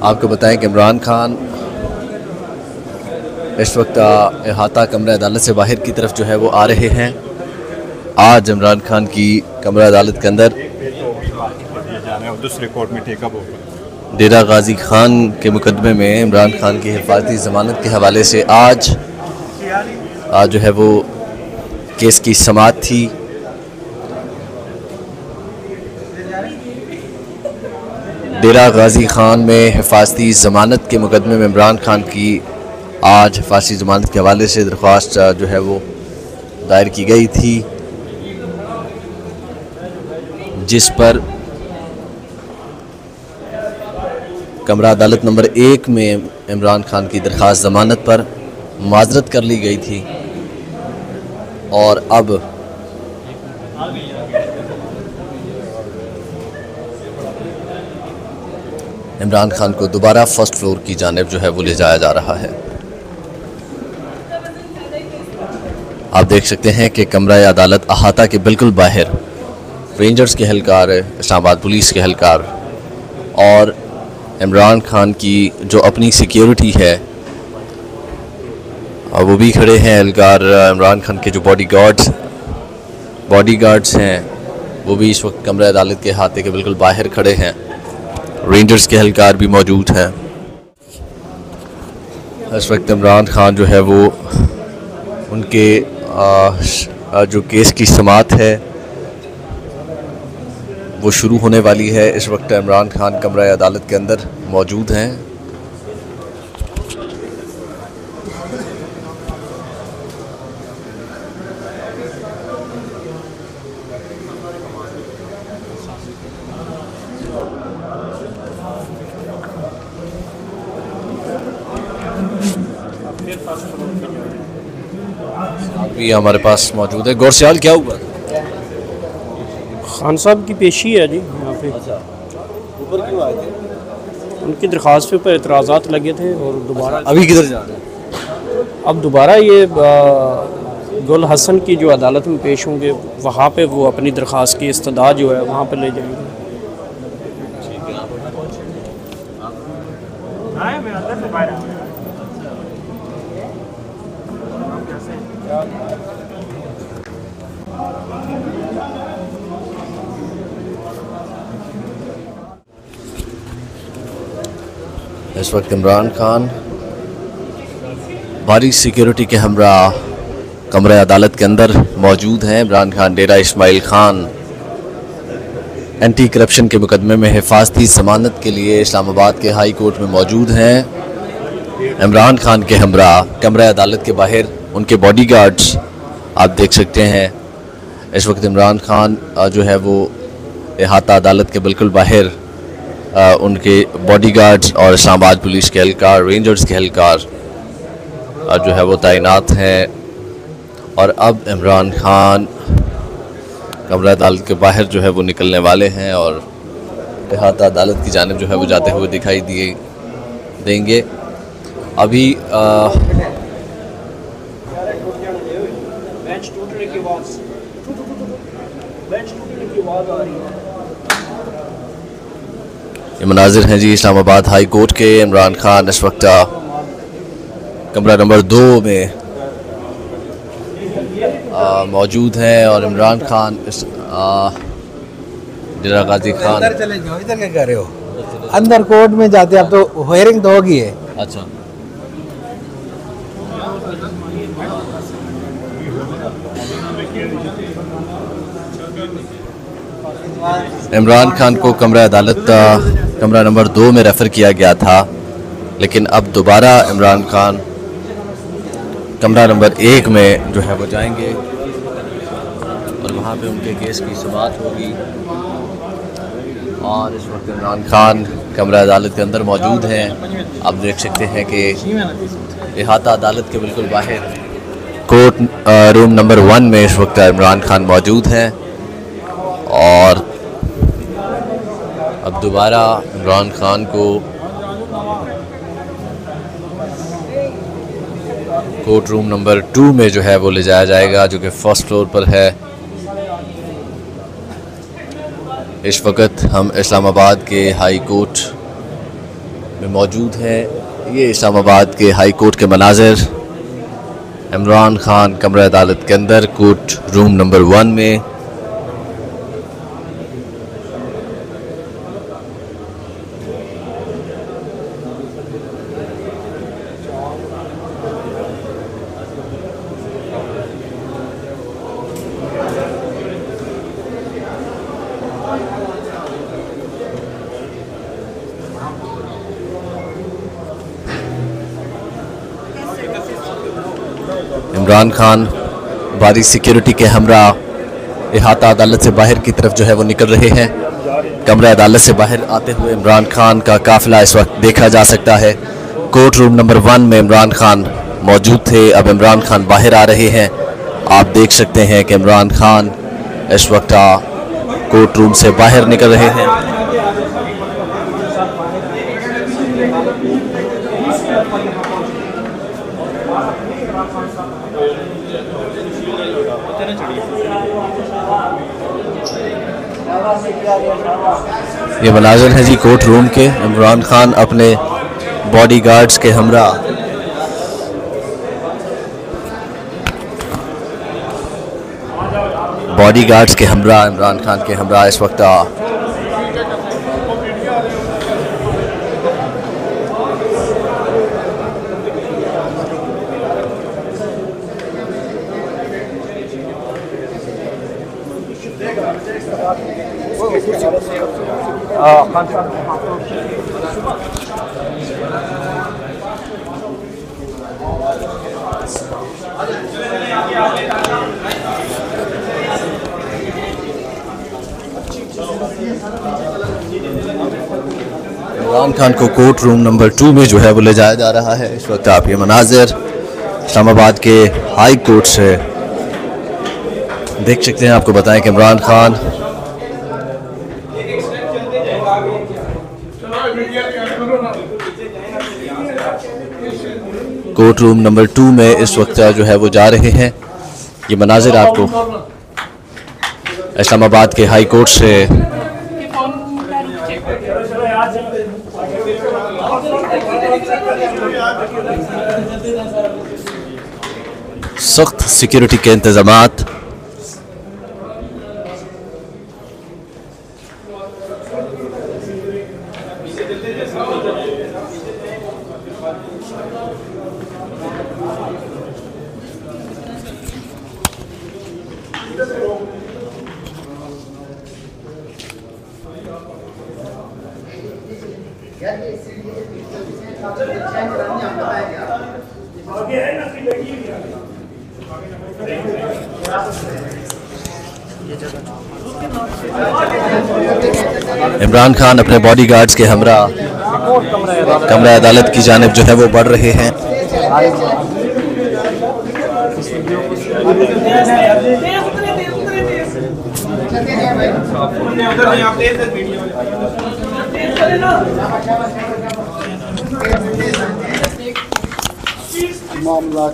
आपको बताएं कि इमरान खान इस वक्त अहाता कमरा अदालत से बाहर की तरफ जो है वो आ रहे हैं। आज इमरान खान की कमरा अदालत के अंदर दूसरे कोर्ट में टेकअप होगा। डेरा गाजी खान के मुकदमे में इमरान खान की हिफाजती ज़मानत के हवाले से आज जो है वो केस की समाअत थी। डेरा गाजी खान में हिफाजती ज़मानत के मुकदमे में इमरान खान की आज हिफाजती ज़मानत के हवाले से दरख्वास्त जो है वो दायर की गई थी, जिस पर कमरा अदालत नंबर 1 में इमरान खान की दरख्वास्त ज़मानत पर माजरत कर ली गई थी और अब इमरान खान को दोबारा फर्स्ट फ्लोर की जानिब जो है वो ले जाया जा रहा है। आप देख सकते हैं कि कमरा अदालत अहाता के बिल्कुल बाहर रेंजर्स के एहलकार, इस्लामाबाद पुलिस के एहलकार और इमरान खान की जो अपनी सिक्योरिटी है वो भी खड़े हैं। एहलकार इमरान खान के जो बॉडीगार्ड्स हैं वो भी इस वक्त कमरा अदालत के अहाते के बिल्कुल बाहर खड़े हैं। रेंजर्स के एहलकार भी मौजूद हैं। इस वक्त इमरान खान जो है वो उनके जो केस की समाअत है वो शुरू होने वाली है। इस वक्त इमरान खान कमरा अदालत के अंदर मौजूद हैं। भी हमारे पास मौजूद है। गौरसियाल, क्या हुआ? खान साहब की पेशी है जी यहाँ पे। ऊपर क्यों आए थे? उनकी दरख्वास्त पे एतराज़ात लगे थे और दोबारा अभी किधर जा रहे हैं? अब दोबारा ये गुल हसन की जो अदालत में पेश होंगे, वहाँ पे वो अपनी दरख्वास्त की इस्तदा जो है वहाँ पे ले जाएंगे। इस वक्त इमरान खान भारी सिक्योरिटी के हमरा कमरा अदालत के अंदर मौजूद हैं। इमरान खान डेरा इस्माइल खान एंटी करप्शन के मुकदमे में हिफाजती ज़मानत के लिए इस्लामाबाद के हाई कोर्ट में मौजूद हैं। इमरान खान के हमरा कमरा अदालत के बाहर उनके बॉडीगार्ड्स आप देख सकते हैं। इस वक्त इमरान खान जो है वो अहाता अदालत के बिल्कुल बाहर उनके बॉडीगार्ड्स और इस्लामाबाद पुलिस के एहलकार, रेंजर्स के एहलकार जो है वो तैनात हैं। और अब इमरान खान कमरा अदालत के बाहर जो है वो निकलने वाले हैं और अहाता अदालत की जानिब जो है वो जाते हुए दिखाई देंगे। अभी ये मनाजिर हैं जी इस्लामाबाद हाई कोर्ट के। इमरान खान इस वक्त कमरा नंबर 2 में मौजूद हैं और इमरान खान डेरा गाजी खान इधर चले जाओ। इधर क्या कर रहे हो? अंदर कोर्ट में जाते अब तो हेयरिंग तो होगी है। अच्छा, इमरान खान को कमरा अदालत कमरा नंबर 2 में रेफ़र किया गया था, लेकिन अब दोबारा इमरान खान कमरा नंबर 1 में जो है वो जाएंगे और वहाँ पे उनके केस की समाअत होगी। और इस वक्त इमरान खान कमरा अदालत के अंदर मौजूद हैं। आप देख सकते हैं कि अहाता अदालत के बिल्कुल बाहर कोर्ट रूम नंबर 1 में इस वक्त इमरान खान मौजूद हैं। और अब दोबारा इमरान खान को कोर्ट रूम नंबर 2 में जो है वो ले जाया जाएगा, जो कि फर्स्ट फ्लोर पर है। इस वक्त हम इस्लामाबाद के हाई कोर्ट में मौजूद हैं। ये इस्लामाबाद के हाई कोर्ट के मनाज़िर, इमरान खान कमरा अदालत के अंदर कोर्ट रूम नंबर 1 में। इमरान खान भारी सिक्योरिटी के हमरा इहाता अदालत से बाहर की तरफ जो है वो निकल रहे हैं। कमरा अदालत से बाहर आते हुए इमरान खान का काफिला इस वक्त देखा जा सकता है। कोर्ट रूम नंबर 1 में इमरान खान मौजूद थे, अब इमरान खान बाहर आ रहे हैं। आप देख सकते हैं कि इमरान खान इस वक्त कोर्ट रूम से बाहर निकल रहे हैं। ये मनाज़िर है जी कोर्ट रूम के। इमरान खान अपने बॉडीगार्ड्स के हमरा इमरान खान के हमरा इस वक्त इमरान खान को कोर्ट रूम नंबर 2 में जो है वो ले जाया जा रहा है। इस वक्त आप ये मनाज़िर इस्लामाबाद के हाई कोर्ट से देख सकते हैं। आपको बताएं कि Imran Khan court room number 2 में इस वक्त जो है वो जा रहे हैं। ये मनाज़िर आपको इस्लामाबाद के हाई कोर्ट से सख्त सिक्योरिटी के इंतजामात। इमरान खान अपने बॉडीगार्ड्स के हमरा कमरा अदालत की जानिब जो है वो बढ़ रहे हैं। मामला